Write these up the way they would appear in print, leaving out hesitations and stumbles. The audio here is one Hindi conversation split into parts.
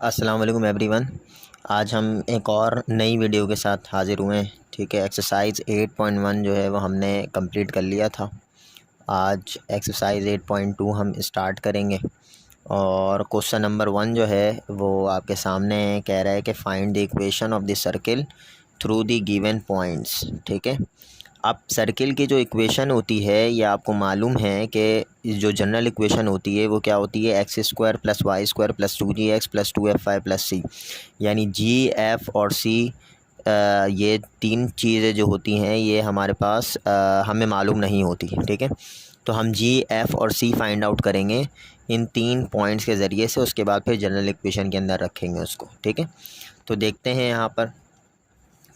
अस्सलाम वालेकुम एवरीवन। आज हम एक और नई वीडियो के साथ हाज़िर हुए हैं। ठीक है, एक्सरसाइज 8.1 जो है वो हमने कंप्लीट कर लिया था। आज एक्सरसाइज 8.2 हम स्टार्ट करेंगे और क्वेश्चन नंबर 1 जो है वो आपके सामने कह रहा है कि find the equation of the circle through the given points. ठीक है, अब सर्किल की जो इक्वेशन होती है ये आपको मालूम है कि जो जनरल इक्वेशन होती है वो क्या होती है, x square plus y square plus 2gx plus 2f(y) plus c. यानी जी, एफ़ और सी, ये तीन चीज़ें जो होती हैं ये हमारे पास हमें मालूम नहीं होती। ठीक है, तो हम जी, एफ़ और सी फाइंड आउट करेंगे इन तीन पॉइंट्स के ज़रिए से। उसके बाद फिर जनरल इक्वेशन के अंदर रखेंगे उसको। ठीक है, तो देखते हैं यहाँ पर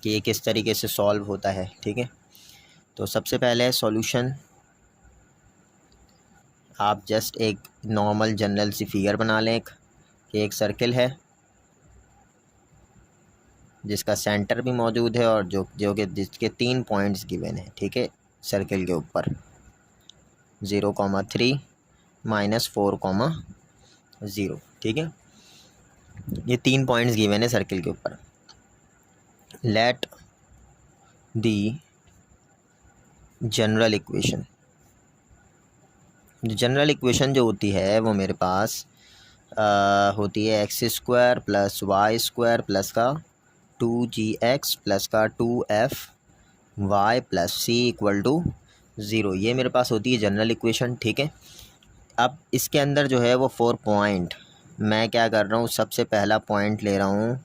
कि ये किस तरीके से सॉल्व होता है। ठीक है, तो सबसे पहले सॉल्यूशन, आप जस्ट एक नॉर्मल जनरल सी फिगर बना लें कि एक सर्किल है जिसका सेंटर भी मौजूद है और जो कि जिसके 3 पॉइंट्स गिवन है। ठीक है, सर्किल के ऊपर 0,3 -4,0। ठीक है, ये 3 पॉइंट्स गिवन है सर्किल के ऊपर। Let the general equation, general equation जो होती है वो मेरे पास होती है x square plus y square plus का 2gx प्लस का 2f(y) plus c equal to 0। ये मेरे पास होती है जनरल इक्वेशन। ठीक है, अब इसके अंदर जो है वो 4 पॉइंट, मैं क्या कर रहा हूँ, सबसे पहला पॉइंट ले रहा हूँ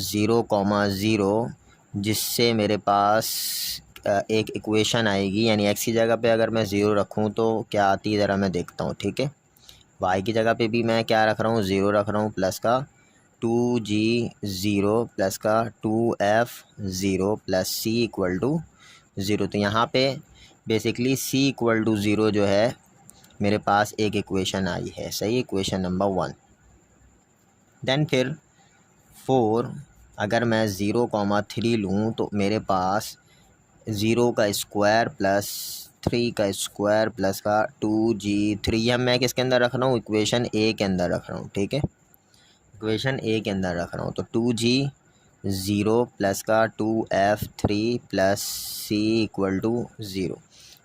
0,0, जिससे मेरे पास एक इक्वेशन आएगी। यानी एक्स की जगह पे अगर मैं 0 रखूँ तो क्या आती है ज़रा मैं देखता हूँ। ठीक है, वाई की जगह पे भी मैं क्या रख रहा हूँ, 0 रख रहा हूँ प्लस का 2g0 प्लस का 2f0 plus c equal to 0। तो यहाँ पे बेसिकली सी इक्वल टू 0 जो है मेरे पास एक इक्वेशन आई है। सही, इक्वेशन नंबर 1। देन फिर 4, अगर मैं 0,3 लूँ तो मेरे पास 0 का स्क्वायर प्लस 3 का स्क्वायर प्लस का 2g3, यह मैं किसके अंदर रख रहा हूँ, इक्वेशन ए के अंदर रख रहा हूँ। ठीक है, इक्वेशन ए के अंदर रख रहा हूँ। तो 2g0 प्लस का 2f3 plus c equal to 0।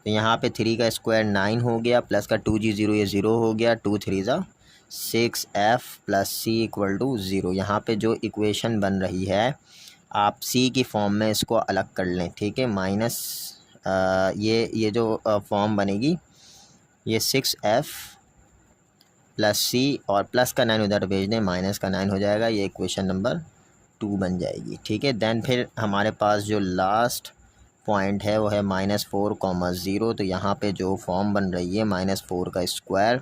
तो यहाँ पे 3 का स्क्वायर 9 हो गया प्लस का 2g0, ये 0 हो गया, 2 3 ज़ा 6f plus c equal to 0। यहाँ पे जो इक्वेशन बन रही है आप सी की फॉर्म में इसको अलग कर लें। ठीक है, माइनस ये जो फॉर्म बनेगी ये 6f प्लस सी और प्लस का 9 उधर भेज दें, माइनस का 9 हो जाएगा। ये इक्वेशन नंबर 2 बन जाएगी। ठीक है, देन फिर हमारे पास जो लास्ट पॉइंट है वो है -4,0। तो यहाँ पे जो फॉर्म बन रही है -4 का स्क्वायर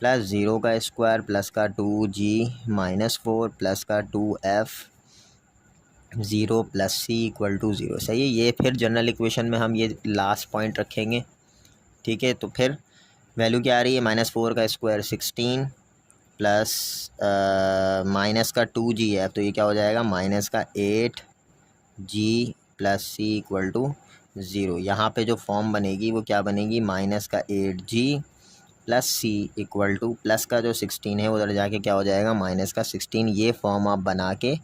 प्लस 0 का स्क्वायर प्लस का 2g-4 प्लस का 2f0 plus c equal to 0। सही है, ये फिर जनरल इक्वेशन में हम ये लास्ट पॉइंट रखेंगे। ठीक है, तो फिर वैल्यू क्या आ रही है, -4 का स्क्वायर 16 प्लस माइनस का 2gf, तो ये क्या हो जाएगा, माइनस का 8g plus c equal to 0। यहाँ पे जो फॉर्म बनेगी वो क्या बनेगी, माइनस का 8g plus c equal two plus का जो 16 है उधर जाके क्या हो जाएगा, माइनस का 16। ये फॉर्म आप बना के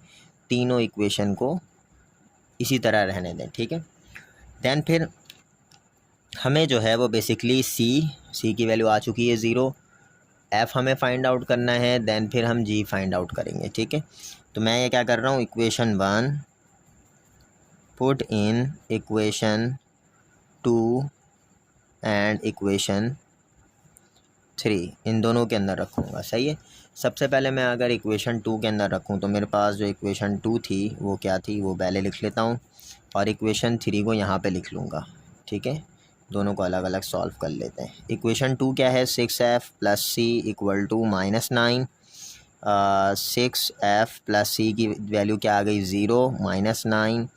तीनों इक्वेशन को इसी तरह रहने दें। ठीक है, देन फिर हमें जो है वो बेसिकली सी की वैल्यू आ चुकी है 0, एफ़ हमें फाइंड आउट करना है, देन फिर हम जी फाइंड आउट करेंगे। ठीक है, तो मैं ये क्या कर रहा हूँ, equation 1 put in equation 2 and equation 3, इन दोनों के अंदर रखूँगा। सही है, सबसे पहले मैं अगर इक्वेशन 2 के अंदर रखूँ तो मेरे पास जो इक्वेशन 2 थी वो क्या थी, वो पहले लिख लेता हूँ और इक्वेशन 3 को यहाँ पे लिख लूँगा। ठीक है, दोनों को अलग अलग सॉल्व कर लेते हैं। इक्वेशन 2 क्या है, 6f plus c equal to -9। 6f plus c की वैल्यू क्या आ गई, 0 -9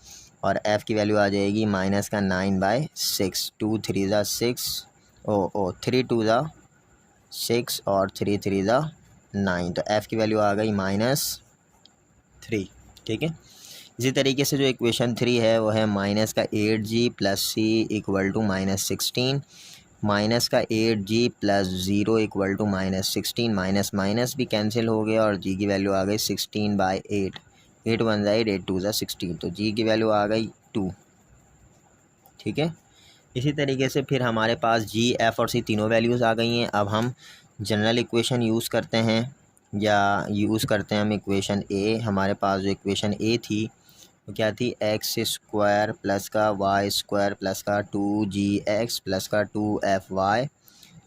और f की वैल्यू आ जाएगी माइनस का 9/6। 2 3 ज़ा 6, 3 2 ज़ा 6 और 3 3 ज़ा 9, तो f की वैल्यू आ गई -3। ठीक है, इसी तरीके से जो इक्वेशन 3 है वो है माइनस का 8g plus c equal to -16। Minus का 8g plus 0 equal to -16, minus minus भी कैंसिल हो गया और g की वैल्यू आ गई 16/8, 8 1 8, 8 2 16, तो g की वैल्यू आ गई 2। ठीक है, इसी तरीके से फिर हमारे पास g, f और c तीनों वैल्यूज़ आ गई हैं। अब हम जनरल इक्वेशन यूज़ करते हैं, या यूज़ करते हैं हम इक्वेशन ए। हमारे पास जो इक्वेशन ए थी वो क्या थी, एक्स स्क्वायर प्लस का वाई स्क्वायर प्लस का 2gx प्लस का 2fy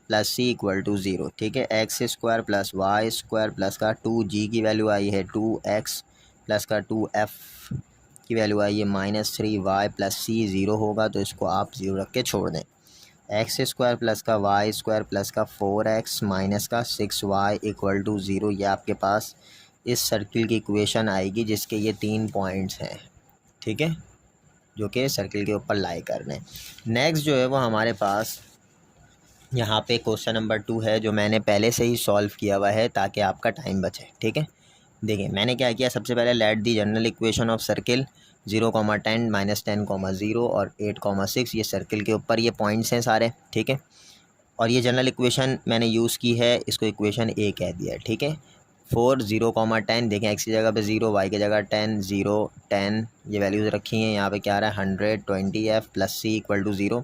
plus c equal to 0। ठीक है, x square plus y square plus का 2g की वैल्यू आई है 2x प्लस का 2f की वैल्यू आई है -3y प्लस सी 0 होगा, तो इसको आप 0 रख के छोड़ दें। एक्स स्क्वायर प्लस का वाई स्क्वायर प्लस का 4x माइनस का 6y इक्वल टू 0, ये आपके पास इस सर्किल की इक्वेशन आएगी जिसके ये 3 पॉइंट्स हैं। ठीक है, जो कि सर्किल के ऊपर लाई करने। नेक्स्ट जो है वो हमारे पास यहाँ पे क्वेश्चन नंबर 2 है, जो मैंने पहले से ही सॉल्व किया हुआ है ताकि आपका टाइम बचे। ठीक है, देखिए मैंने क्या किया, सबसे पहले late the general equation of circle 0, 10 -10, 0 और 8, 6, ये सर्किल के ऊपर ये पॉइंट्स हैं सारे। ठीक है, और ये जनरल इक्वेशन मैंने यूज़ की है, इसको इक्वेशन ए कह दिया है। ठीक है, 4, 0, 10, देखें एक्स की जगह पे 0, वाई की जगह 10, 0, 10 ये वैल्यूज़ रखी हैं। यहाँ पे क्या आ रहा है 100, 20f plus c equal to 0।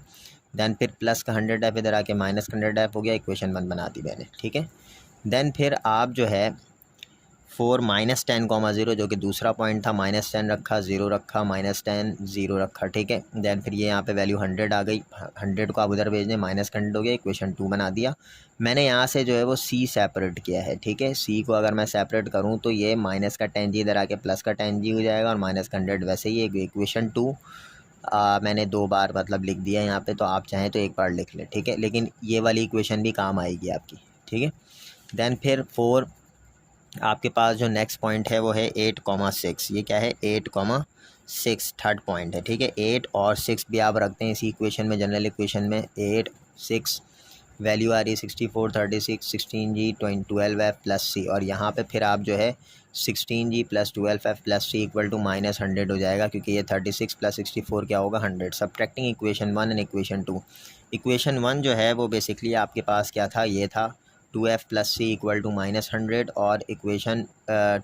Then फिर प्लस का 100f इधर आके माइनस का 100f हो गया, इक्वेशन 1 बना दी मैंने। ठीक है, दैन फिर आप जो है 4 -10, 0 जो कि दूसरा पॉइंट था, -10 रखा, 0 रखा, -10 0 रखा। ठीक है, दैन फिर ये यहाँ पे वैल्यू 100 आ गई, 100 को आप उधर भेज दें, माइनस का 100 हो गया, इक्वेशन 2 बना दिया। मैंने यहाँ से जो है वो सी सेपरेट किया है। ठीक है, सी को अगर मैं सेपरेट करूँ तो ये माइनस का 10g इधर आके प्लस का 10g हो जाएगा, और माइनस का 100 वैसे ही इक्वेशन 2 मैंने 2 बार मतलब लिख दिया यहाँ पे, तो आप चाहें तो एक बार लिख लें। ठीक है, लेकिन ये वाली इक्वेशन भी काम आएगी आपकी। ठीक है, दैन फिर 4 आपके पास जो नेक्स्ट पॉइंट है वो है 8, 6। ये क्या है 8, 6 थर्ड पॉइंट है। ठीक है, 8 और 6 भी आप रखते हैं इसी इक्वेशन में, जनरल इक्वेशन में। 8, 6 वैल्यू आ रही है 64, 36, 16g 12f प्लस सी, और यहाँ पे फिर आप जो है 16g plus 12f plus c equal to -100 हो जाएगा, क्योंकि ये 36 प्लस 64 क्या होगा 100। Subtracting equation 1 and equation 2। Equation 1 जो है वो बेसिकली आपके पास क्या था, ये था 2f plus c equal to -100, और इक्वेशन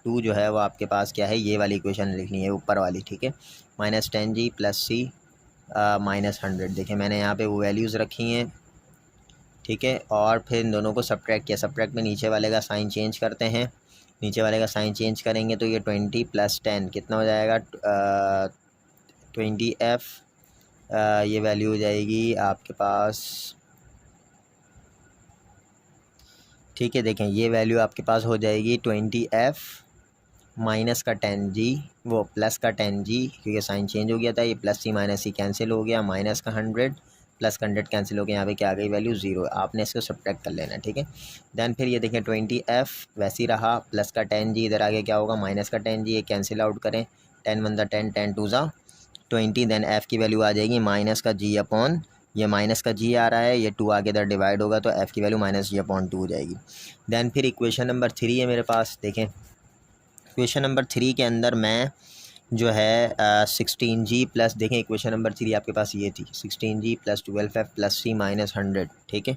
2 जो है वो आपके पास क्या है, ये वाली इक्वेशन लिखनी है ऊपर वाली। ठीक है, -10g प्लस सी -100। देखिए मैंने यहाँ पे वो वैल्यूज़ रखी हैं। ठीक है, और फिर इन दोनों को सब्ट्रैक्ट किया। सब्ट्रैक्ट में नीचे वाले का साइन चेंज करते हैं, नीचे वाले का साइन चेंज करेंगे तो ये 20 + 10 कितना हो जाएगा 20f। ये वैल्यू हो जाएगी आपके पास। ठीक है, देखें ये वैल्यू आपके पास हो जाएगी 20f माइनस का 10g, वो प्लस का 10g, क्योंकि साइन चेंज हो गया था, ये प्लस सी माइनस सी कैंसिल हो गया, माइनस का 100 प्लस का 100 कैंसिल हो गया, यहाँ पे क्या आ गई वैल्यू 0। आपने इसको सब्ट्रैक्ट कर लेना। ठीक है, दैन फिर ये देखें 20f वैसे ही रहा, प्लस का 10g इधर आगे क्या होगा माइनस का 10g, ये कैंसिल आउट करें, 10 1 10, 10 2 20, दैन f की वैल्यू आ जाएगी माइनस का g अपॉन, ये माइनस का g आ रहा है, ये 2 आगे इधर डिवाइड होगा तो f की वैल्यू -g/2 हो जाएगी। दैन फिर इक्वेशन नंबर 3 है मेरे पास। देखें इक्वेशन नंबर 3 के अंदर मैं जो है 16g प्लस, देखें इक्वेशन नंबर 3 आपके पास ये थी 16g प्लस 12f प्लस सी -100। ठीक है,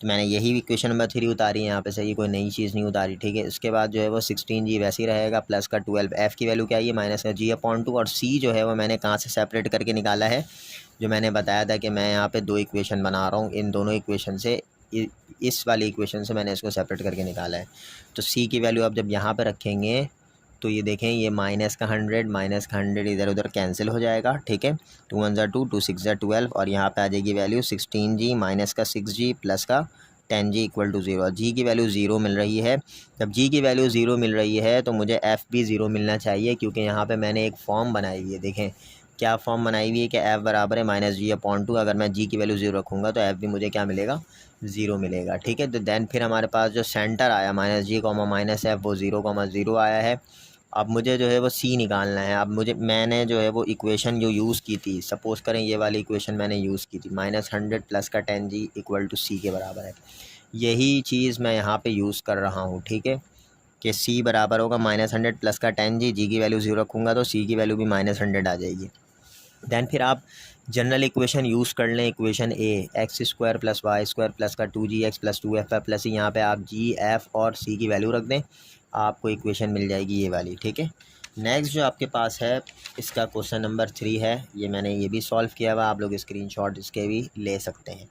तो मैंने यही इक्वेशन नंबर 3 उतारी है यहाँ पे, सही कोई नई चीज़ नहीं उतारी। ठीक है, उसके बाद जो है वो 16g वैसे ही रहेगा, प्लस का 12, f की वैल्यू क्या है माइनस का g/2, और c जो है वो मैंने कहाँ से सेपरेट करके निकाला है, जो मैंने बताया था कि मैं यहाँ पे 2 इक्वेशन बना रहा हूँ, इन दोनों इक्वेशन से, इस वाली इक्वेशन से मैंने इसको सेपरेट करके निकाला है। तो c की वैल्यू आप जब यहाँ पर रखेंगे तो ये देखें ये माइनस का 100 इधर उधर कैंसिल हो जाएगा। ठीक है, 2 1 2, 2 6 12, और यहाँ पे आ जाएगी वैल्यू 16g माइनस का 6g प्लस का 10g इक्वल टू 0। जी की वैल्यू 0 मिल रही है। जब जी की वैल्यू 0 मिल रही है तो मुझे f भी 0 मिलना चाहिए, क्योंकि यहाँ पे मैंने एक फॉर्म बनाई हुई है। देखें क्या फॉर्म बनाई हुई है कि f बराबर है -g/2। अगर मैं g की वैल्यू 0 रखूँगा तो f भी मुझे क्या मिलेगा 0 मिलेगा। ठीक है, तो दैन फिर हमारे पास जो सेंटर आया -g, -f वो 0, 0 आया है। अब मुझे जो है वो c निकालना है। अब मैंने जो है वो इक्वेशन जो यूज़ की थी, सपोज़ करें ये वाली इक्वेशन मैंने यूज़ की थी, -100 प्लस का 10g इक्वल टू c के बराबर है। यही चीज़ मैं यहाँ पे यूज़ कर रहा हूँ। ठीक है, कि c बराबर होगा -100 प्लस का 10g, g की वैल्यू 0 रखूँगा तो c की वैल्यू भी -100 आ जाएगी। दैन फिर आप जनरल इक्वेशन यूज़ कर लें, equation a x square plus y square plus का 2gx प्लस 2f प्लस यहाँ पे आप जी एफ और सी की वैल्यू रख दें, आपको इक्वेशन मिल जाएगी ये वाली। ठीक है, नेक्स्ट जो आपके पास है इसका क्वेश्चन नंबर 3 है, ये मैंने ये भी सॉल्व किया हुआ, आप लोग स्क्रीनशॉट इसके भी ले सकते हैं।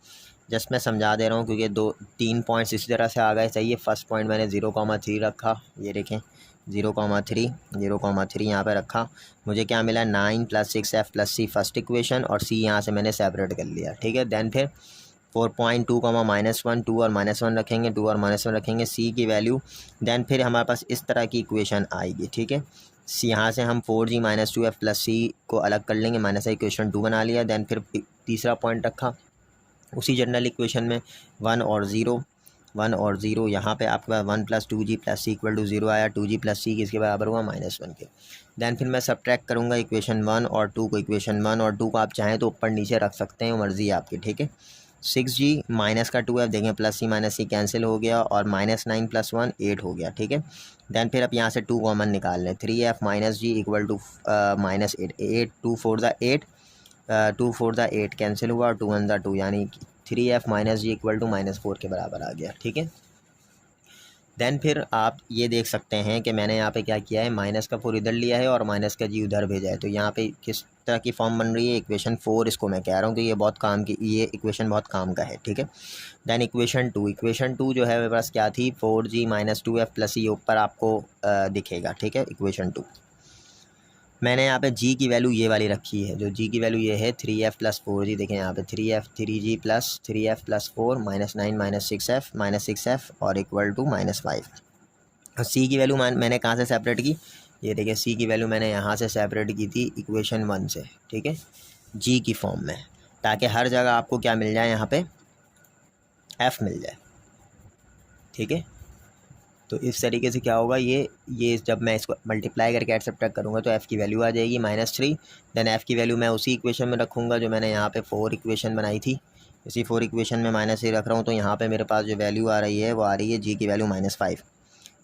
जस्ट मैं समझा दे रहा हूँ क्योंकि 2-3 पॉइंट्स इसी तरह से आ गए। सही है, फर्स्ट पॉइंट मैंने 0,3 रखा, ये देखें 0,3 यहाँ पे रखा। मुझे क्या मिला 9 + 6f + c फर्स्ट इक्वेशन, और c यहाँ से मैंने सेपरेट कर लिया। ठीक है, दैन फिर 4.2, -1 2 और -1 रखेंगे, 2 और -1 रखेंगे, c की वैल्यू। दैन फिर हमारे पास इस तरह की इक्वेशन आएगी। ठीक है, c यहाँ से हम 4g - 2f + c को अलग कर लेंगे, माइनस इक्वेशन 2 बना लिया। दैन फिर तीसरा पॉइंट रखा उसी जनरल इक्वेशन में 1 और 0 यहाँ पे आपके पास 1 + 2g + c = 0 आया। 2g + c किसके बराबर हुआ -1 के। दैन फिर मैं सब्ट्रैक्ट करूँगा इक्वेशन 1 और 2 को। इक्वेशन 1 और 2 को आप चाहें तो ऊपर नीचे रख सकते हैं, मर्ज़ी है आपकी। ठीक है, 6g माइनस का 2f देखें, +c - c कैंसिल हो गया और -9 + 1 8 हो गया। ठीक है, दैन फिर आप यहाँ से 2 कॉमन निकाल लें, 3f - g = -8 8 2 4 = 8 2 4 = 8 कैंसिल हुआ और 2 1 = 2, यानी 3f - g = -4 के बराबर आ गया। ठीक है, दैन फिर आप ये देख सकते हैं कि मैंने यहाँ पे क्या किया है, माइनस का 4 इधर लिया है और माइनस का g उधर भेजा है। तो यहाँ पे किस तरह की फॉर्म बन रही है, इक्वेशन 4 इसको मैं कह रहा हूँ कि ये बहुत काम की, ये इक्वेशन बहुत काम का है। ठीक है, दैन इक्वेशन 2 जो है मेरे पास क्या थी, 4g - 2f + c ऊपर आपको दिखेगा। ठीक है, इक्वेशन 2 मैंने यहाँ पे g की वैल्यू ये वाली रखी है, जो g की वैल्यू ये है 3f + 4g। देखें यहाँ पे 3g + 3f + 4 -9 - 6f और =-5। और c की वैल्यू मैंने कहाँ से सेपरेट की, ये देखिए c की वैल्यू मैंने यहाँ से सेपरेट की थी इक्वेशन 1 से। ठीक है, g की फॉर्म में, ताकि हर जगह आपको क्या मिल जाए, यहाँ पे f मिल जाए। ठीक है, तो इस तरीके से क्या होगा, ये जब मैं इसको मल्टीप्लाई करके ऐड सब्ट्रैक्ट करूँगा तो f की वैल्यू आ जाएगी -3। देन f की वैल्यू मैं उसी इक्वेशन में रखूँगा जो मैंने यहाँ पे 4 इक्वेशन बनाई थी, इसी 4 इक्वेशन में -3 रख रहा हूँ। तो यहाँ पे मेरे पास जो वैल्यू आ रही है वो आ रही है g की वैल्यू -5।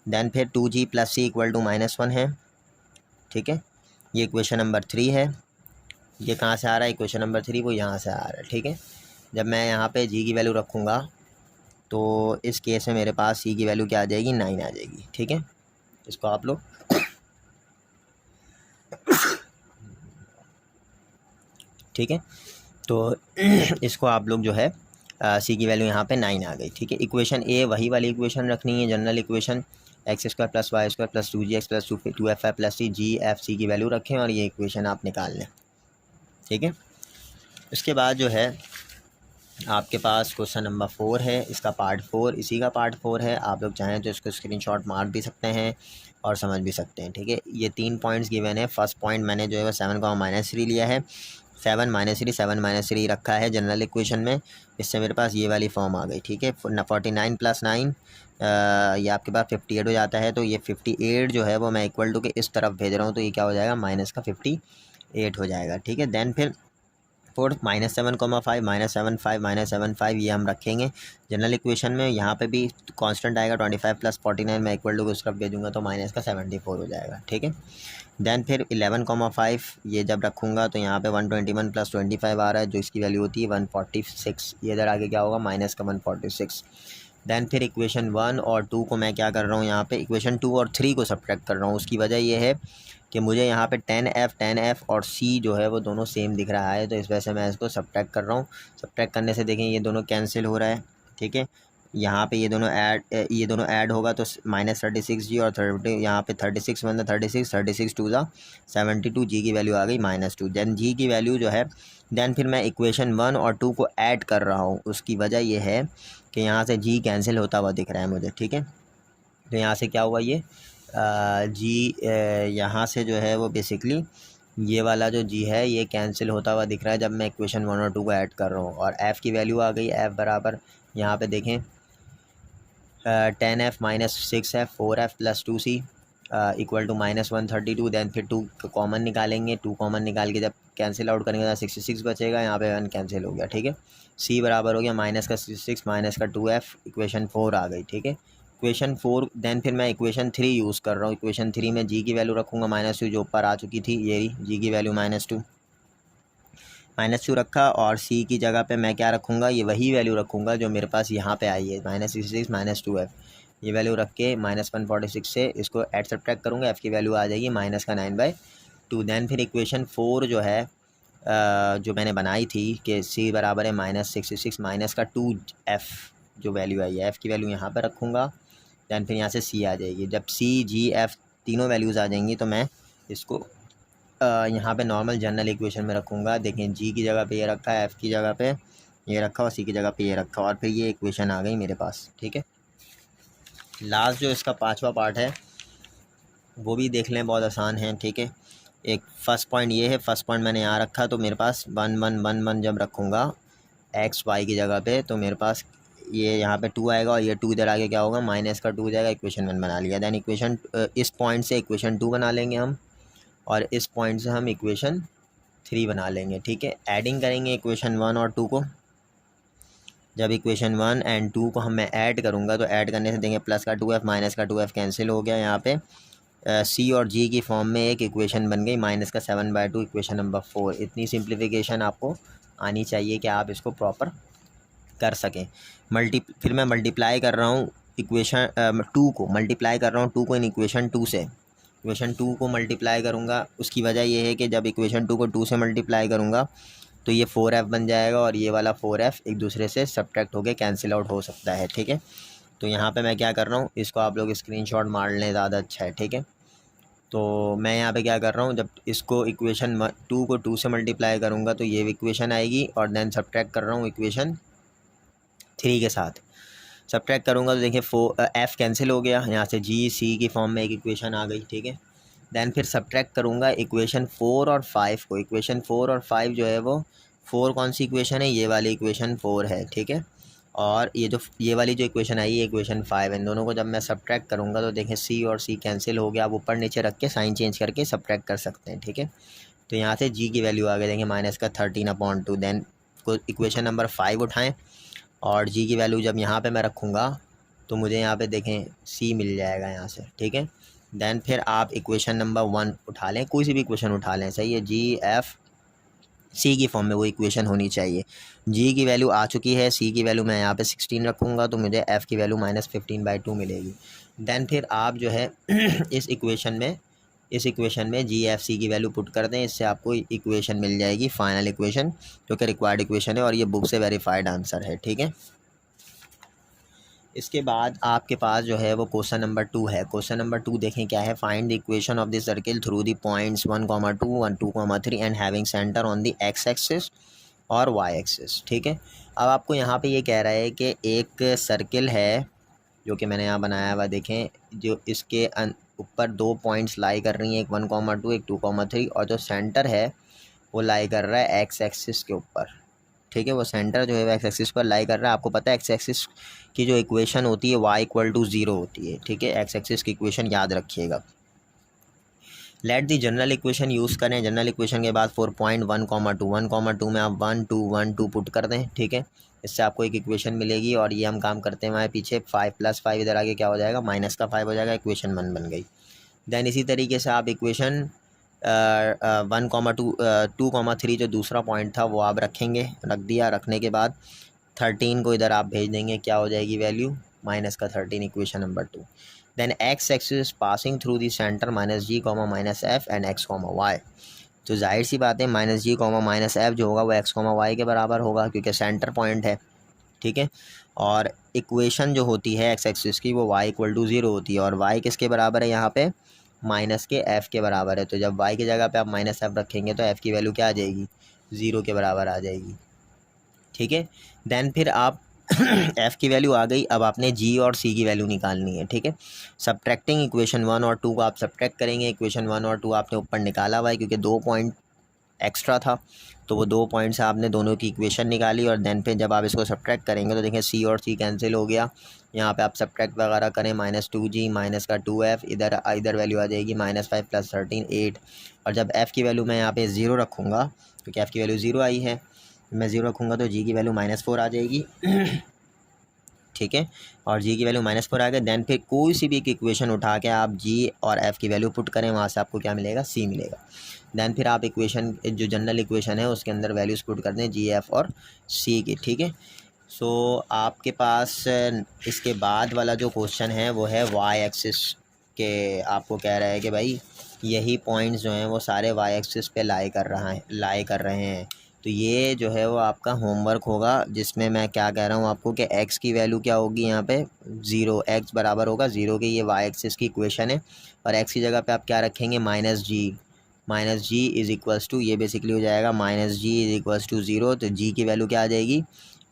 दैन फिर 2g + c = -1 है। ठीक है, ये इक्वेशन नंबर 3 है। ये कहाँ से आ रहा है, इक्वेशन नंबर 3 वो यहाँ से आ रहा है। ठीक है, जब मैं यहाँ पर g की वैल्यू रखूँगा तो इस केस में मेरे पास c की वैल्यू क्या आ जाएगी, 9 आ जाएगी। ठीक है, इसको आप लोग ठीक है, तो इसको आप लोग जो है c की वैल्यू यहाँ पे 9 आ गई। ठीक है, इक्वेशन ए वही वाली इक्वेशन रखनी है, general equation x² + y² + 2gx + 2f + c g f c की वैल्यू रखें और ये इक्वेशन आप निकाल लें। ठीक है, इसके बाद जो है आपके पास क्वेश्चन नंबर 4 है, इसका पार्ट 4 इसी का पार्ट 4 है। आप लोग चाहें तो इसको स्क्रीनशॉट मार भी सकते हैं और समझ भी सकते हैं। ठीक है, ये 3 पॉइंट्स गिवन है। फर्स्ट पॉइंट मैंने जो है 7 -3 लिया है, 7 -3 रखा है जनरल इक्वेशन में, इससे मेरे पास ये वाली फॉर्म आ गई। ठीक है, 49 + 9 ये आपके पास 58 हो जाता है। तो ये 58 जो है वो मैं इक्वल टू के इस तरफ भेज रहा हूँ, तो ये क्या हो जाएगा, -58 हो जाएगा। ठीक है, दैन फिर 4 -7,5 -7,5 -7,5 ये हम रखेंगे जनरल इक्वेशन में। यहाँ पे भी कांस्टेंट आएगा 25 + 49, मैं इक्वल टू को उस तरफ भेजूँगा तो -74 हो जाएगा। ठीक है, दैन फिर 11,5 ये जब रखूँगा तो यहाँ पे 121 + 25 आ रहा है, जो इसकी वैल्यू होती है 146। ये इधर आगे क्या होगा, -146। दैन फिर इक्वेशन 1 और 2 को मैं क्या कर रहा हूँ, यहाँ पे इक्वेशन 2 और 3 को सब्ट्रैक्ट कर रहा हूँ। उसकी वजह ये है कि मुझे यहाँ पे 10f और c जो है वो दोनों सेम दिख रहा है, तो इस वजह से मैं इसको सब्ट्रैक्ट कर रहा हूँ। सब्ट्रैक्ट करने से देखें ये दोनों कैंसिल हो रहा है। ठीक है, यहाँ पे ये दोनों ऐड होगा तो -36g और 30 यहाँ पे 36 1 36 36 2 72, g की वैल्यू आ गई -2। दैन g की वैल्यू जो है, दैन फिर मैं इक्वेशन 1 और 2 को ऐड कर रहा हूँ। उसकी वजह ये है कि यहाँ से g कैंसिल होता हुआ दिख रहा है मुझे। ठीक है, तो यहाँ से क्या हुआ, ये जी यहाँ से जो है वो बेसिकली ये वाला जो जी है ये कैंसिल होता हुआ दिख रहा है जब मैं इक्वेशन 1 और 2 को ऐड कर रहा हूँ। और f की वैल्यू आ गई, f बराबर यहाँ पे देखें 10f - 6f 4f + 2c = -132। Then फिर 2 कॉमन निकालेंगे, 2 कॉमन निकाल के जब कैंसिल आउट करेंगे तो 66 बचेगा, यहाँ पे 1 कैंसिल हो गया। ठीक है, c बराबर हो गया -66 - 2f, इक्वेशन 4 आ गई। ठीक है, इक्वेशन 4 दैन फिर मैं इक्वेशन 3 यूज़ कर रहा हूँ। इक्वेशन 3 में g की वैल्यू रखूँगा -2, जो ऊपर आ चुकी थी, ये जी की वैल्यू -2। -2 रखा और सी की जगह पे मैं क्या रखूँगा, ये वही वैल्यू रखूँगा जो मेरे पास यहाँ पे आई है, -66 -2f। ये वैल्यू रख के -146 से इसको ऐड सब्ट्रैक्ट करूँगा, f की वैल्यू आ जाएगी -9/2। दैन फिर इक्वेशन 4 जो है जो मैंने बनाई थी कि c बराबर है -66 -2f, जो वैल्यू आई है f की वैल्यू यहाँ पर रखूँगा। दैन फिर यहाँ से c आ जाएगी। जब c g f तीनों वैल्यूज़ आ जाएंगी तो मैं इसको यहाँ पे नॉर्मल जनरल इक्वेशन में रखूँगा। देखें g की जगह पे ये रखा है, f की जगह पे ये रखा और c की जगह पे ये रखा और फिर ये इक्वेशन आ गई मेरे पास। ठीक है, लास्ट जो इसका 5वां पार्ट है वो भी देख लें, बहुत आसान है। ठीक है, एक फ़र्स्ट पॉइंट ये है, फर्स्ट पॉइंट मैंने यहाँ रखा तो मेरे पास 1 1 1 1 जब रखूँगा x y की जगह पे तो मेरे पास ये यहाँ पे 2 आएगा और ये 2 इधर आगे क्या होगा, माइनस का 2 हो जाएगा। इक्वेशन 1 बना लिया। दैन इक्वेशन इस पॉइंट से इक्वेशन 2 बना लेंगे हम और इस पॉइंट से हम इक्वेशन 3 बना लेंगे। ठीक है, एडिंग करेंगे इक्वेशन 1 और 2 को। जब इक्वेशन 1 एंड 2 को मैं ऐड करूँगा तो ऐड करने से देंगे प्लस का 2f माइनस का 2f कैंसिल हो गया। यहाँ पे सी और जी की फॉर्म में एक इक्वेशन बन गई -7/2, इक्वेशन नंबर 4। इतनी सिंप्लीफिकेशन आपको आनी चाहिए कि आप इसको प्रॉपर कर सकें। फिर मैं मल्टीप्लाई कर रहा हूँ इक्वेशन 2 को, मल्टीप्लाई कर रहा हूँ 2 को इन इक्वेशन 2 से। इक्वेशन 2 को मल्टीप्लाई करूँगा, उसकी वजह ये है कि जब इक्वेशन 2 को 2 से मल्टीप्लाई करूँगा तो ये 4f बन जाएगा और ये वाला 4f एक दूसरे से सब्ट्रैक्ट होकर कैंसिल आउट हो सकता है। ठीक है, तो यहाँ पे मैं क्या कर रहा हूँ, इसको आप लोग स्क्रीनशॉट मार लें, ज़्यादा अच्छा है। ठीक है, तो मैं यहाँ पे क्या कर रहा हूँ, जब इसको इक्वेशन 2 को 2 से मल्टीप्लाई करूँगा तो ये इक्वेशन आएगी और देन सब्ट्रैक्ट कर रहा हूँ इक्वेशन 3 के साथ। सब्ट्रैक्ट करूँगा तो देखिए f कैंसिल हो गया, यहाँ से g c की फॉर्म में एक इक्वेशन आ गई। ठीक है, दैन फिर सब्ट्रैक्ट करूँगा इक्वेशन 4 और 5 को। इक्वेशन 4 और 5 जो है वो 4 कौन सी इक्वेशन है, ये वाली इक्वेशन 4 है। ठीक है, और ये वाली जो इक्वेशन आई है इक्वेशन 5, इन दोनों को जब मैं सब्ट्रैक्ट करूँगा तो देखें c और c कैंसिल हो गया। आप ऊपर नीचे रख के साइन चेंज करके सब्ट्रैक्ट कर सकते हैं। ठीक है, तो यहाँ से g की वैल्यू आ गई, देखें -13/2। दैन को इक्वेशन नंबर 5 उठाएँ और g की वैल्यू जब यहाँ पे मैं रखूँगा तो मुझे यहाँ पे देखें c मिल जाएगा यहाँ से। ठीक है, दैन फिर आप इक्वेशन नंबर 1 उठा लें, कोई सी भी इक्वेशन उठा लें, सही है। g f c की फॉर्म में वो इक्वेशन होनी चाहिए। g की वैल्यू आ चुकी है, c की वैल्यू मैं यहाँ पे 16 रखूँगा तो मुझे f की वैल्यू -15/2 मिलेगी। दैन फिर आप जो है इस इक्वेशन में g f c की वैल्यू पुट कर दें, इससे आपको इक्वेशन मिल जाएगी, फाइनल इक्वेशन जो कि रिक्वायर्ड इक्वेशन है और ये बुक से वेरीफाइड आंसर है। ठीक है, इसके बाद आपके पास जो है वो क्वेश्चन नंबर 2 है। क्वेश्चन नंबर 2 देखें क्या है, find the equation of the circle through the points 1, 2 1, 2, 3 and having centre on the x axis और y एक्सिस। ठीक है, अब आपको यहाँ पे ये कह रहा है कि एक सर्किल है जो कि मैंने यहाँ बनाया हुआ, देखें जो इसके ऊपर 2 पॉइंट्स लाई कर रही हैं, एक 1, 2 एक 2, 3 और जो सेंटर है वो लाई कर रहा है x एक्सिस के ऊपर। ठीक है, वो सेंटर जो है एक्स एक्सिस पर लाई कर रहा है। आपको पता है एक्स एक्सिस की जो इक्वेशन होती है y = 0 होती है। ठीक है, एक्स एक्सिस की इक्वेशन याद रखिएगा। Late the general equation use करें। जनरल इक्वेशन के बाद 4.1,2 में आप 1 2 1 2 पुट कर दें। ठीक है, इससे आपको एक इक्वेशन मिलेगी और ये हम काम करते हैं हमारे पीछे 5 + 5 इधर आगे क्या हो जाएगा, -5 हो जाएगा, इक्वेशन 1 बन गई। दैन इसी तरीके से आप इक्वेशन 2,3 जो दूसरा पॉइंट था वो आप रखेंगे, रख दिया। रखने के बाद 13 को इधर आप भेज देंगे, क्या हो जाएगी value, -13, equation number 2। Then x axis passing through the centre -g, -f and x, y। तो जाहिर सी बात है -g, -f जो होगा वो x, y के बराबर होगा क्योंकि सेंटर पॉइंट है। ठीक है, और इक्वेशन जो होती है x एक्सिस की वो y = 0 होती है और y किसके बराबर है, यहाँ पे -f के बराबर है। तो जब y की जगह पे आप -f रखेंगे तो f की वैल्यू क्या आ जाएगी, 0 के बराबर आ जाएगी। ठीक है, दैन फिर आप f की वैल्यू आ गई, अब आपने g और c की वैल्यू निकालनी है। ठीक है, सब्ट्रैक्टिंग इक्वेशन 1 और 2 को आप सब्ट्रैक्ट करेंगे। इक्वेशन 1 और 2 आपने ऊपर निकाला हुआ है क्योंकि 2 पॉइंट एक्स्ट्रा था तो वो 2 पॉइंट से आपने दोनों की इक्वेशन निकाली और देन फिर जब आप इसको सब्ट्रैक्ट करेंगे तो देखें c और c कैंसिल हो गया। यहाँ पे आप सब्ट्रैक्ट वगैरह करें, -2g -2f, इधर वैल्यू आ जाएगी -5 + 13 8। और जब f की वैल्यू मैं यहाँ पे 0 रखूँगा क्योंकि f की वैल्यू 0 आई है, मैं 0 रखूँगा तो g की वैल्यू -4 आ जाएगी। ठीक है, और जी की वैल्यू -4 आ गई। देन फिर कोई सी भी एक इक्वेशन उठा के आप जी और एफ़ की वैल्यू पुट करें, वहाँ से आपको क्या मिलेगा, सी मिलेगा। देन फिर आप इक्वेशन जो जनरल इक्वेशन है उसके अंदर वैल्यूज़ पुट कर दें जी, एफ़ और सी की, ठीक है। सो आपके पास इसके बाद वाला जो क्वेश्चन है वो है वाई एक्सिस के, आपको कह रहा है कि भाई यही पॉइंट्स जो हैं वो सारे वाई एक्सिस पे लाई कर रहे हैं। तो ये जो है वो आपका होमवर्क होगा, जिसमें मैं क्या कह रहा हूँ आपको कि x की वैल्यू क्या होगी यहाँ पे 0, x बराबर होगा 0 के, ये वाई एक्सिस की इक्वेशन है। और x की जगह पे आप क्या रखेंगे, -g इज़ इक्वल्स टू, ये बेसिकली हो जाएगा -g इज़ इक्वल्स टू 0। तो g की वैल्यू क्या आ जाएगी,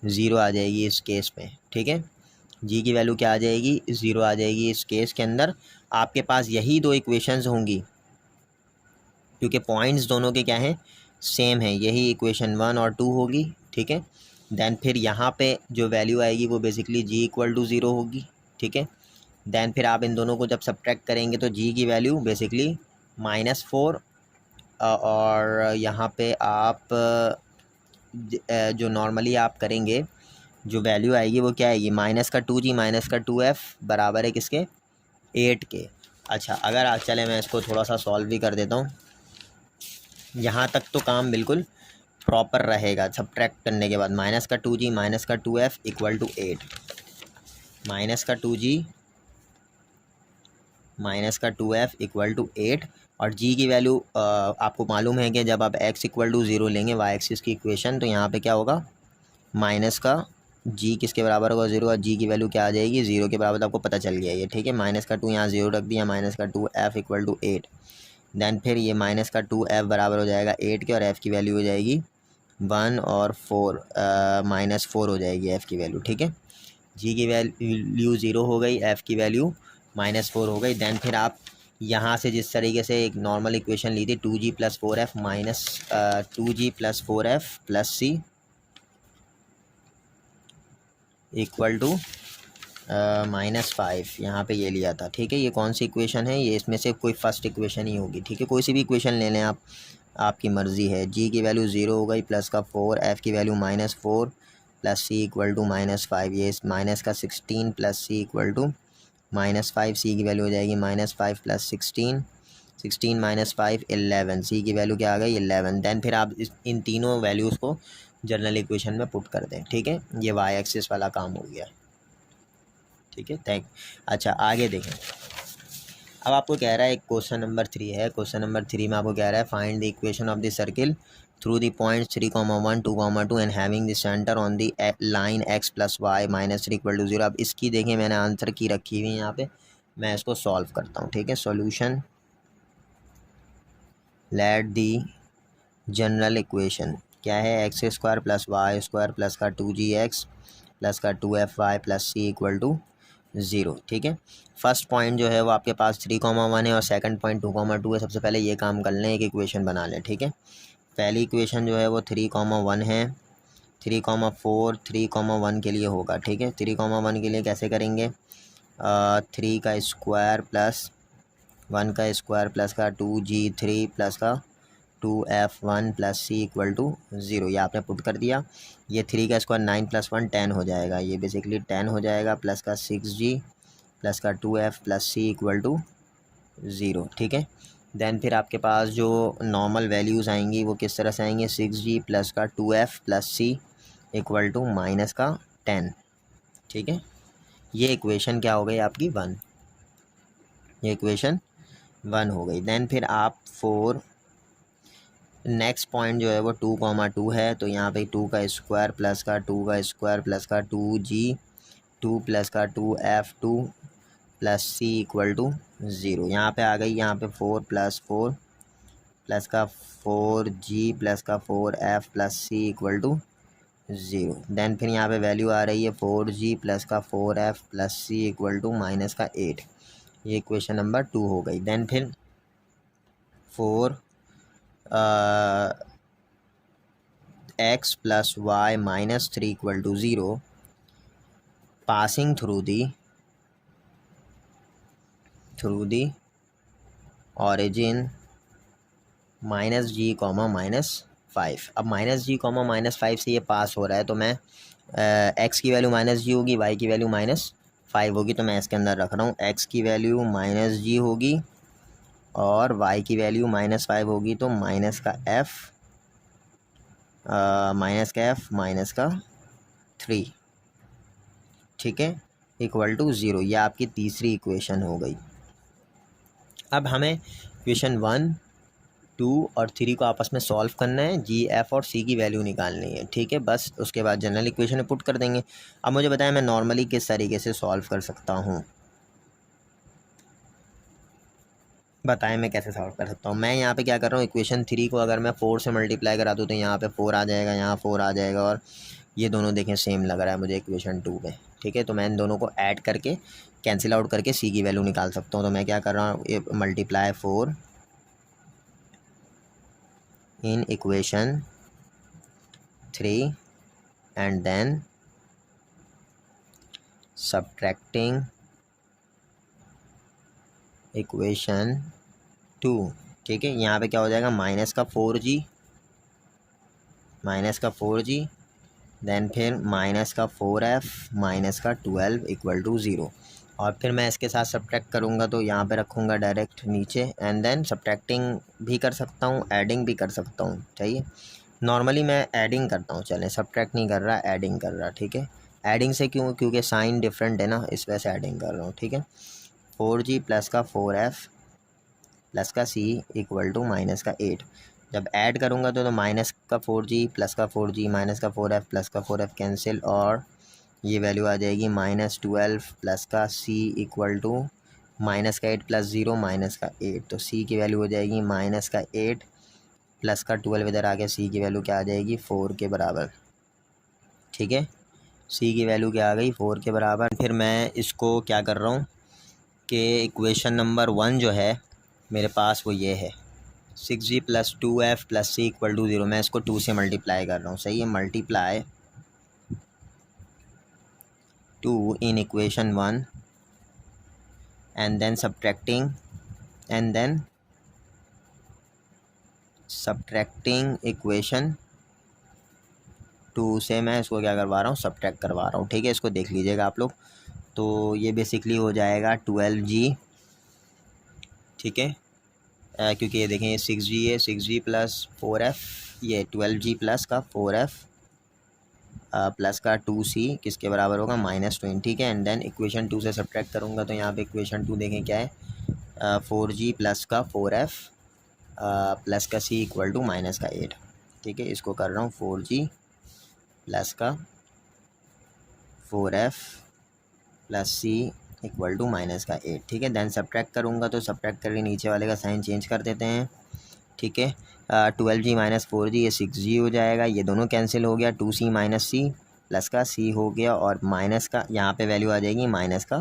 0 आ जाएगी इस केस में, ठीक है। जी की वैल्यू क्या आ जाएगी, 0 आ जाएगी इस केस के अंदर। आपके पास यही दो इक्वेशंस होंगी क्योंकि पॉइंट्स दोनों के क्या हैं, सेम है, यही इक्वेशन 1 और 2 होगी, ठीक है। देन फिर यहाँ पे जो वैल्यू आएगी वो बेसिकली जी इक्वल टू 0 होगी, ठीक है। देन फिर आप इन दोनों को जब सब्ट्रैक्ट करेंगे तो जी की वैल्यू बेसिकली -4, और यहाँ पे आप जो नॉर्मली आप करेंगे जो वैल्यू आएगी वो क्या आएगी, -2g -2f बराबर है किसके, 8 के। अच्छा, अगर आज चले मैं इसको थोड़ा सा सॉल्व भी कर देता हूँ, यहाँ तक तो काम बिल्कुल प्रॉपर रहेगा। सब्ट्रैक्ट करने के बाद -2g -2f equal to 8, -2g -2f equal to 8, और g की वैल्यू आपको मालूम है कि जब आप x इक्वल टू 0 लेंगे वाई एक्सिस की इक्वेशन, तो यहाँ पे क्या होगा, -g किसके बराबर होगा, 0, और g की वैल्यू क्या आ जाएगी, 0 के बराबर। आपको पता चल गया ये, ठीक है। -2 यहाँ 0 रख दिया, -2f इक्वल टू 8। देन फिर ये -2f बराबर हो जाएगा 8 के, और f की वैल्यू हो जाएगी 1 और 4, -4 हो जाएगी f की वैल्यू, ठीक है। g की वैल्यू 0 हो गई, f की वैल्यू -4 हो गई। देन फिर आप यहाँ से जिस तरीके से एक नॉर्मल इक्वेशन ली थी 2g + 4f -2g + 4f + c equal to -5, यहाँ पे ये लिया था, ठीक है। ये कौन सी इक्वेशन है, ये इसमें से कोई फर्स्ट इक्वेशन ही होगी, ठीक है। कोई सी भी इक्वेशन ले लें आप, आपकी मर्ज़ी है। g की वैल्यू 0 हो गई, प्लस का 4, f की वैल्यू -4 + c इक्वल टू -5, ये माइनस का 16 + c इक्वल टू -5, c की वैल्यू हो जाएगी -5 + 16 -5 11, c की वैल्यू क्या आ गई, 11। देन फिर आप इन तीनों वैल्यूज़ को जनरल इक्वेशन में पुट कर दें, ठीक है। ये वाई एक्सिस वाला काम हो गया, ठीक है। अच्छा, आगे देखें। अब आपको कह रहा है क्वेश्चन नंबर 3 है। क्वेश्चन नंबर 3 में आपको कह रहा है find the equation of the circle through the points 3,1 2,2 and having the centre on the line x + y -3 equal to 0। अब इसकी देखें, मैंने आंसर की रखी हुई है यहाँ पे, मैं इसको सॉल्व करता हूँ, ठीक है। Solution, late the general equation क्या है, x² + y² प्लस का 2gx प्लस का 2fy + c इक्वल टू 0, ठीक है। फर्स्ट पॉइंट जो है वो आपके पास 3,1 है, और सेकंड पॉइंट 2,2 है। सबसे पहले ये काम कर लें, एक इक्वेशन बना लें, ठीक है। पहली इक्वेशन जो है वो 3,1 है, 3,4 3,1 के लिए होगा, ठीक है। 3,1 के लिए कैसे करेंगे, 3 का स्क्वायर प्लस 1 का स्क्वायर प्लस का 2g3 प्लस का 2f1 + c इक्वल टू 0, ये आपने पुट कर दिया। ये 3 का स्क्वायर 9 + 1 10 हो जाएगा, ये बेसिकली 10 हो जाएगा, प्लस का 6g प्लस का 2f + c इक्वल टू 0, ठीक है। देन फिर आपके पास जो नॉर्मल वैल्यूज़ आएंगी वो किस तरह से आएंगी, 6g प्लस का 2f + c इक्वल टू -10, ठीक है। ये इक्वेशन क्या हो गई आपकी 1, ये इक्वेशन 1 हो गई। देन फिर आप नेक्स्ट पॉइंट जो है वो 2,2 है, तो यहाँ पे 2 का स्क्वायर प्लस का 2 का स्क्वायर प्लस का 2g2 प्लस का 2f2 + c इक्वल टू 0, यहाँ पे आ गई। यहाँ पे 4 + 4 प्लस का 4g प्लस का 4f + c equal to 0। Then फिर यहाँ पे वैल्यू आ रही है 4g प्लस का 4f + c इक्वल टू -8, ये इक्वेशन नंबर 2 हो गई। देन फिर 4 x + y -3 equal to 0 passing through the origin -g, -5। अब -g, -5 से ये पास हो रहा है, तो मैं एक्स की वैल्यू माइनस जी होगी, वाई की वैल्यू -5 होगी, तो मैं इसके अंदर रख रहा हूँ एक्स की वैल्यू -g होगी और वाई की वैल्यू -5 होगी, तो माइनस का एफ माइनस का 3, ठीक है, इक्वल टू 0। यह आपकी तीसरी इक्वेशन हो गई। अब हमें इक्वेशन 1, 2 और 3 को आपस में सॉल्व करना है, जी, एफ और सी की वैल्यू निकालनी है, ठीक है, बस उसके बाद जनरल इक्वेशन में पुट कर देंगे। अब मुझे बताएं मैं नॉर्मली किस तरीके से सॉल्व कर सकता हूँ, बताएं मैं कैसे सॉल्व कर सकता हूँ। मैं यहाँ पे क्या कर रहा हूँ, इक्वेशन 3 को अगर मैं 4 से मल्टीप्लाई करा दूँ तो यहाँ पे 4 आ जाएगा, यहाँ 4 आ जाएगा, और ये दोनों देखें सेम लग रहा है मुझे इक्वेशन 2 में, ठीक है। तो मैं इन दोनों को ऐड करके कैंसिल आउट करके सी की वैल्यू निकाल सकता हूँ। तो मैं क्या कर रहा हूँ, multiply 4 in equation 3 and then subtracting equation 2, ठीक है। यहाँ पे क्या हो जाएगा, माइनस का 4g देन फिर माइनस का 4f माइनस का 12 इक्वल टू 0, और फिर मैं इसके साथ सब्ट्रैक्ट करूँगा तो यहाँ पे रखूँगा डायरेक्ट नीचे, एंड देन सब्ट्रैक्टिंग भी कर सकता हूँ, एडिंग भी कर सकता हूँ, चाहिए। नॉर्मली मैं एडिंग करता हूँ, चलें, सब्ट्रैक्ट नहीं कर रहा, एडिंग कर रहा, ठीक है। एडिंग से क्यों, क्योंकि साइन डिफरेंट है ना, इस वजह से एडिंग कर रहा हूँ, ठीक है। 4g प्लस का 4f प्लस का c इक्वल टू माइनस का 8। जब ऐड करूँगा तो माइनस का 4g प्लस का 4g माइनस का 4f प्लस का 4f कैंसिल, और ये वैल्यू आ जाएगी -12 प्लस का c इक्वल टू माइनस का 8 प्लस 0 माइनस का 8। तो c की वैल्यू हो जाएगी माइनस का 8 प्लस का 12, इधर आके c की वैल्यू क्या आ जाएगी, 4 के बराबर, ठीक है। c की वैल्यू क्या आ गई, 4 के बराबर। फिर मैं इसको क्या कर रहा हूँ कि इक्वेशन नंबर 1 जो है मेरे पास वो ये है, 6g plus 2f plus c equal to 0। मैं इसको 2 से मल्टीप्लाई कर रहा हूँ, सही है, multiply 2 in equation 1 and then subtracting equation 2 से मैं इसको क्या करवा रहा हूँ, सब्ट्रैक्ट करवा रहा हूँ, ठीक है। इसको देख लीजिएगा आप लोग। तो ये बेसिकली हो जाएगा 12g, ठीक है, क्योंकि ये देखें ये 6g है, 6g प्लस 4f, ये 12g प्लस का 4f प्लस का 2c किसके बराबर होगा, -20, ठीक है। एंड देन इक्वेशन 2 से सब्ट्रैक्ट करूँगा तो यहाँ पे इक्वेशन 2 देखें क्या है, 4g प्लस का 4f प्लस का c इक्वल टू माइनस का 8, ठीक है। इसको कर रहा हूँ 4g प्लस का 4f plus c equal to minus का 8, ठीक है। देन सब्ट्रैक्ट करूँगा तो सब्ट्रैक्ट करके नीचे वाले का साइन चेंज कर देते हैं, ठीक है। 12g माइनस 4g ये 6g हो जाएगा, ये दोनों कैंसिल हो गया, 2c माइनस c प्लस का c हो गया, और माइनस का यहाँ पे वैल्यू आ जाएगी माइनस का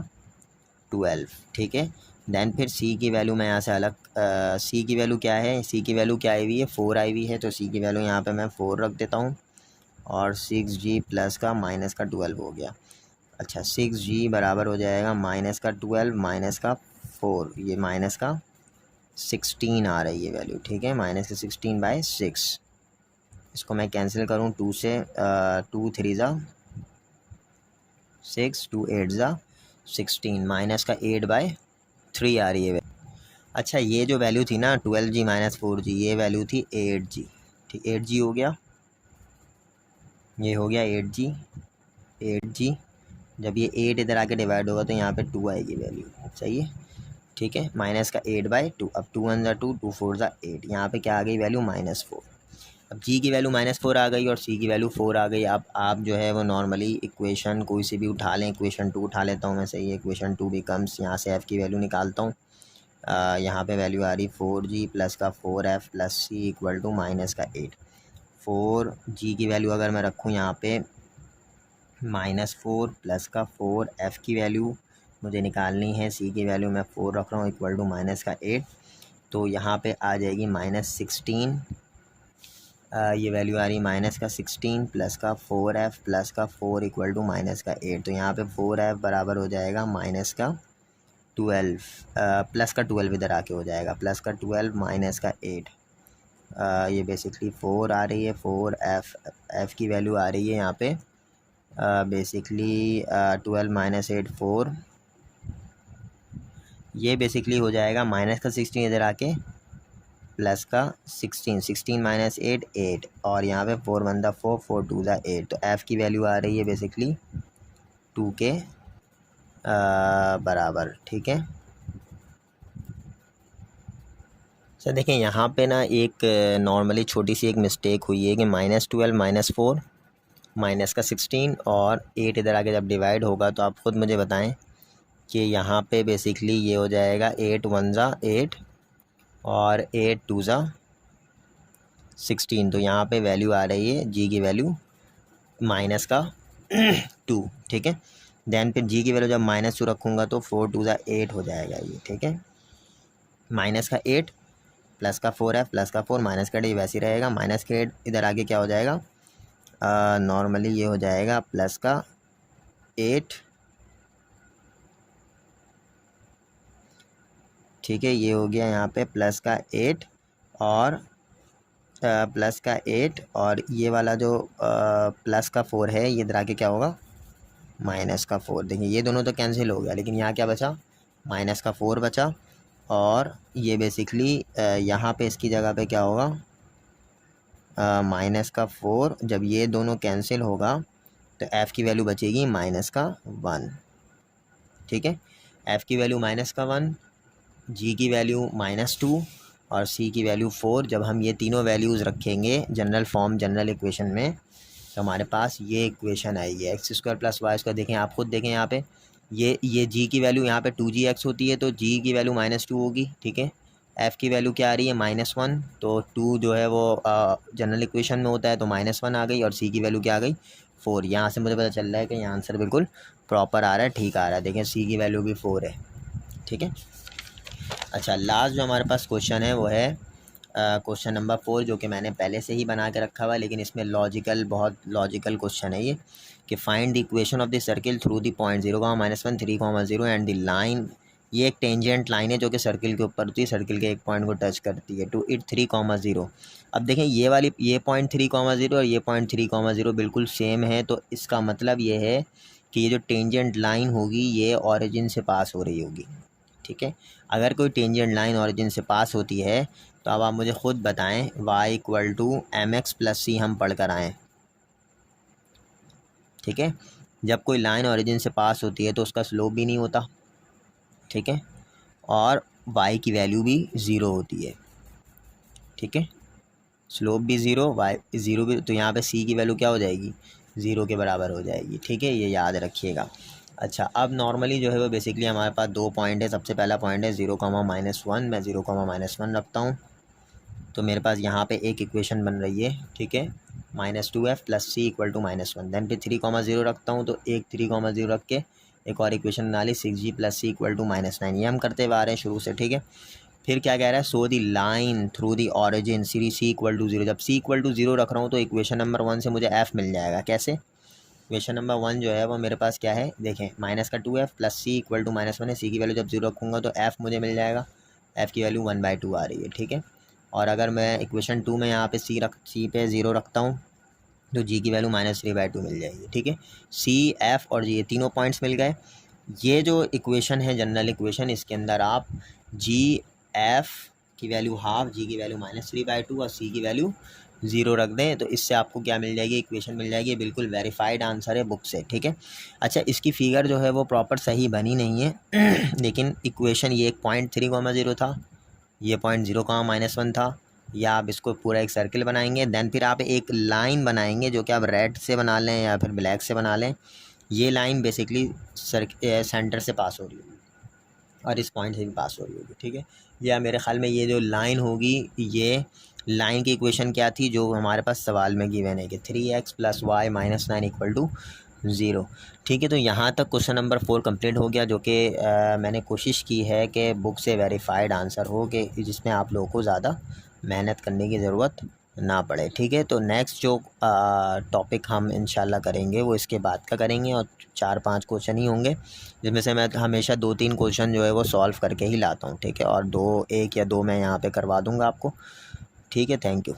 12, ठीक है। देन फिर c की वैल्यू मैं यहाँ से अलग, c की वैल्यू क्या है, c की वैल्यू क्या आई हुई है, 4 आई हुई है, तो c की वैल्यू यहाँ पे मैं 4 रख देता हूँ, और 6g प्लस का माइनस का 12 हो गया। अच्छा, 6g बराबर हो जाएगा माइनस का 12 माइनस का 4, ये माइनस का 16 आ रही है वैल्यू, ठीक है, माइनस का 16/6। इसको मैं कैंसिल करूँ 2 से, 2 3 ज़ा 6, 2 8 ज़ा 16, माइनस का 8/3 आ रही है। अच्छा, ये जो वैल्यू थी ना 12g माइनस 4g, ये वैल्यू थी 8g, ठीक, 8g हो गया, ये हो गया 8g। जब ये 8 इधर आके डिवाइड होगा तो यहाँ पे 2 आएगी वैल्यू, सही है, ठीक है, माइनस का 8/2। अब 2 1 ज़ा 2, 2 4 ज़ा 8, यहाँ पे क्या आ गई वैल्यू -4। अब g की वैल्यू -4 आ गई और c की वैल्यू 4 आ गई। अब आप जो है वो नॉर्मली इक्वेशन कोई सी भी उठा लें, इक्वेशन 2 उठा लेता हूँ मैं, सही है, इक्वेशन 2 बिकम्स, यहाँ से f की वैल्यू निकालता हूँ, यहाँ पे वैल्यू आ रही 4g प्लस का 4f plus c equal to minus का 8। 4g की वैल्यू अगर मैं रखूँ यहाँ पे -4 प्लस का 4f की वैल्यू मुझे निकालनी है, c की वैल्यू मैं 4 रख रहा हूँ इक्वल टू माइनस का 8, तो यहाँ पे आ जाएगी -16, ये वैल्यू आ रही है माइनस का 16 प्लस का 4f प्लस का 4 इक्वल टू माइनस का 8। तो यहाँ पे 4f बराबर हो जाएगा माइनस का 12, प्लस का 12 इधर आके हो जाएगा, प्लस का 12 माइनस का 8, ये बेसिकली 4 आ रही है, 4f, f की वैल्यू आ रही है यहाँ पे बेसिकली 12 माइनस 8 4, ये बेसिकली हो जाएगा माइनस का 16 इधर आके प्लस का 16, 16 माइनस 8 8, और यहाँ पे 4 1 4 4 2 8। तो एफ़ की वैल्यू आ रही है बेसिकली 2 के बराबर। ठीक है सर, देखिए यहाँ पे ना एक नॉर्मली छोटी सी एक मिस्टेक हुई है कि -12 -4 माइनस का 16 और 8 इधर आके जब डिवाइड होगा तो आप ख़ुद मुझे बताएं कि यहाँ पे बेसिकली ये हो जाएगा 8 1 8 और 8 2 16। तो यहाँ पे वैल्यू आ रही है जी की वैल्यू माइनस का 2। ठीक है, देन फिर जी की वैल्यू जब -2 रखूँगा तो 4 2 8 हो जाएगा ये। ठीक है, माइनस का 8 प्लस का 4 है, प्लस का 4 माइनस का 8 वैसे ही रहेगा, माइनस का 8 इधर आगे क्या हो जाएगा, नॉर्मली ये हो जाएगा प्लस का 8। ठीक है, ये हो गया यहाँ पे प्लस का 8 और प्लस का 8, और ये वाला जो प्लस का 4 है ये इधर आके क्या होगा माइनस का 4। देखिए ये दोनों तो कैंसिल हो गया, लेकिन यहाँ क्या बचा, माइनस का 4 बचा, और ये बेसिकली यहाँ पे इसकी जगह पे क्या होगा, माइनस का 4। जब ये दोनों कैंसिल होगा तो एफ़ की वैल्यू बचेगी माइनस का 1। ठीक है, एफ़ की वैल्यू माइनस का 1, जी की वैल्यू -2 और सी की वैल्यू 4। जब हम ये तीनों वैल्यूज़ रखेंगे जनरल फॉर्म, जनरल इक्वेशन में, तो हमारे पास ये इक्वेशन आएगी x² + y²। देखें, आप खुद देखें यहाँ पे ये जी की वैल्यू यहाँ पे 2gx होती है तो जी की वैल्यू -2 होगी। ठीक है, एफ़ की वैल्यू क्या आ रही है -1, तो 2 जो है वो जनरल इक्वेशन में होता है तो -1 आ गई, और सी की वैल्यू क्या आ गई 4। यहाँ से मुझे पता चल रहा है कि यहाँ आंसर बिल्कुल प्रॉपर आ रहा है, ठीक आ रहा है। देखें सी की वैल्यू भी 4 है। ठीक है, अच्छा, लास्ट जो हमारे पास क्वेश्चन है वो है क्वेश्चन नंबर 4, जो कि मैंने पहले से ही बना के रखा हुआ है, लेकिन इसमें बहुत लॉजिकल क्वेश्चन है ये, कि find the equation of the circle through the point 0, -1 3, 0 and the line. ये एक टेंजेंट लाइन है जो कि सर्किल के ऊपर होती है, सर्किल के एक पॉइंट को टच करती है, टू इट 3, 0। अब देखें ये पॉइंट 3, 0 और ये पॉइंट 3, 0 बिल्कुल सेम है, तो इसका मतलब ये है कि ये जो टेंजेंट लाइन होगी ये ऑरिजिन से पास हो रही होगी। ठीक है, अगर कोई टेंजेंट लाइन ऑरिजिन से पास होती है तो अब आप मुझे ख़ुद बताएं, y = mx + c हम पढ़ कर आएँ। ठीक है, जब कोई लाइन ऑरिजिन से पास होती है तो उसका स्लोप भी नहीं होता। ठीक है, और y की वैल्यू भी 0 होती है। ठीक है, स्लोप भी 0, y 0 भी, तो यहाँ पे c की वैल्यू क्या हो जाएगी, 0 के बराबर हो जाएगी। ठीक है, ये याद रखिएगा। अच्छा, अब नॉर्मली जो है वो बेसिकली हमारे पास 2 पॉइंट है। सबसे पहला पॉइंट है 0, -1। मैं 0, -1 रखता हूँ, तो मेरे पास यहाँ पे एक इक्वेशन बन रही है। ठीक है, -2f + c = -1। देन फिर 3, 0 रखता हूँ, तो एक 3, 0 रख के एक और इक्वेशन बना ली, 6g + c = -9। ये हम करते हुए आ रहे हैं शुरू से। ठीक है, फिर क्या कह रहा है, सो दी लाइन थ्रू दी ऑरिजिन सी = 0। जब c = 0 रख रहा हूँ तो इक्वेशन नंबर 1 से मुझे f मिल जाएगा। कैसे, इक्वेशन नंबर 1 जो है वो मेरे पास क्या है, देखें, -2f + c = -1 है। c की वैल्यू जब 0 रखूँगा तो f मुझे मिल जाएगा, f की वैल्यू 1/2 आ रही है। ठीक है, और अगर मैं इक्वेशन 2 में यहाँ पे c पे 0 रखता हूँ तो g की वैल्यू -3/2 मिल जाएगी। ठीक है, c, f और g, ये तीनों पॉइंट्स मिल गए। ये जो इक्वेशन है जनरल इक्वेशन, इसके अंदर आप g, f की वैल्यू हाफ, g की वैल्यू -3/2 और c की वैल्यू 0 रख दें, तो इससे आपको क्या मिल जाएगी, इक्वेशन मिल जाएगी। बिल्कुल वेरीफाइड आंसर है बुक से। ठीक है, अच्छा, इसकी फिगर जो है वो प्रॉपर सही बनी नहीं है लेकिन इक्वेशन ये एक पॉइंट 3, 0 था, ये पॉइंट 0, -1 था, या आप इसको पूरा एक सर्किल बनाएंगे। देन फिर आप एक लाइन बनाएंगे जो कि आप रेड से बना लें या फिर ब्लैक से बना लें। ये लाइन बेसिकली सेंटर से पास हो रही होगी और इस पॉइंट से भी पास हो रही होगी। ठीक है, या मेरे ख्याल में ये जो लाइन होगी, ये लाइन की इक्वेशन क्या थी जो हमारे पास सवाल में गिवन है कि 3x + y - 9 = 0। ठीक है, तो यहाँ तक क्वेश्चन नंबर 4 कंप्लीट हो गया, जो कि मैंने कोशिश की है कि बुक से वेरीफाइड आंसर हो, कि जिसमें आप लोगों को ज़्यादा मेहनत करने की ज़रूरत ना पड़े। ठीक है, तो नेक्स्ट जो टॉपिक हम इंशाल्लाह करेंगे वो इसके बाद का करेंगे, और 4-5 क्वेश्चन ही होंगे, जिसमें से मैं हमेशा 2-3 क्वेश्चन जो है वो सॉल्व करके ही लाता हूँ। ठीक है, और 1 या 2 मैं यहाँ पे करवा दूँगा आपको। ठीक है, थैंक यू।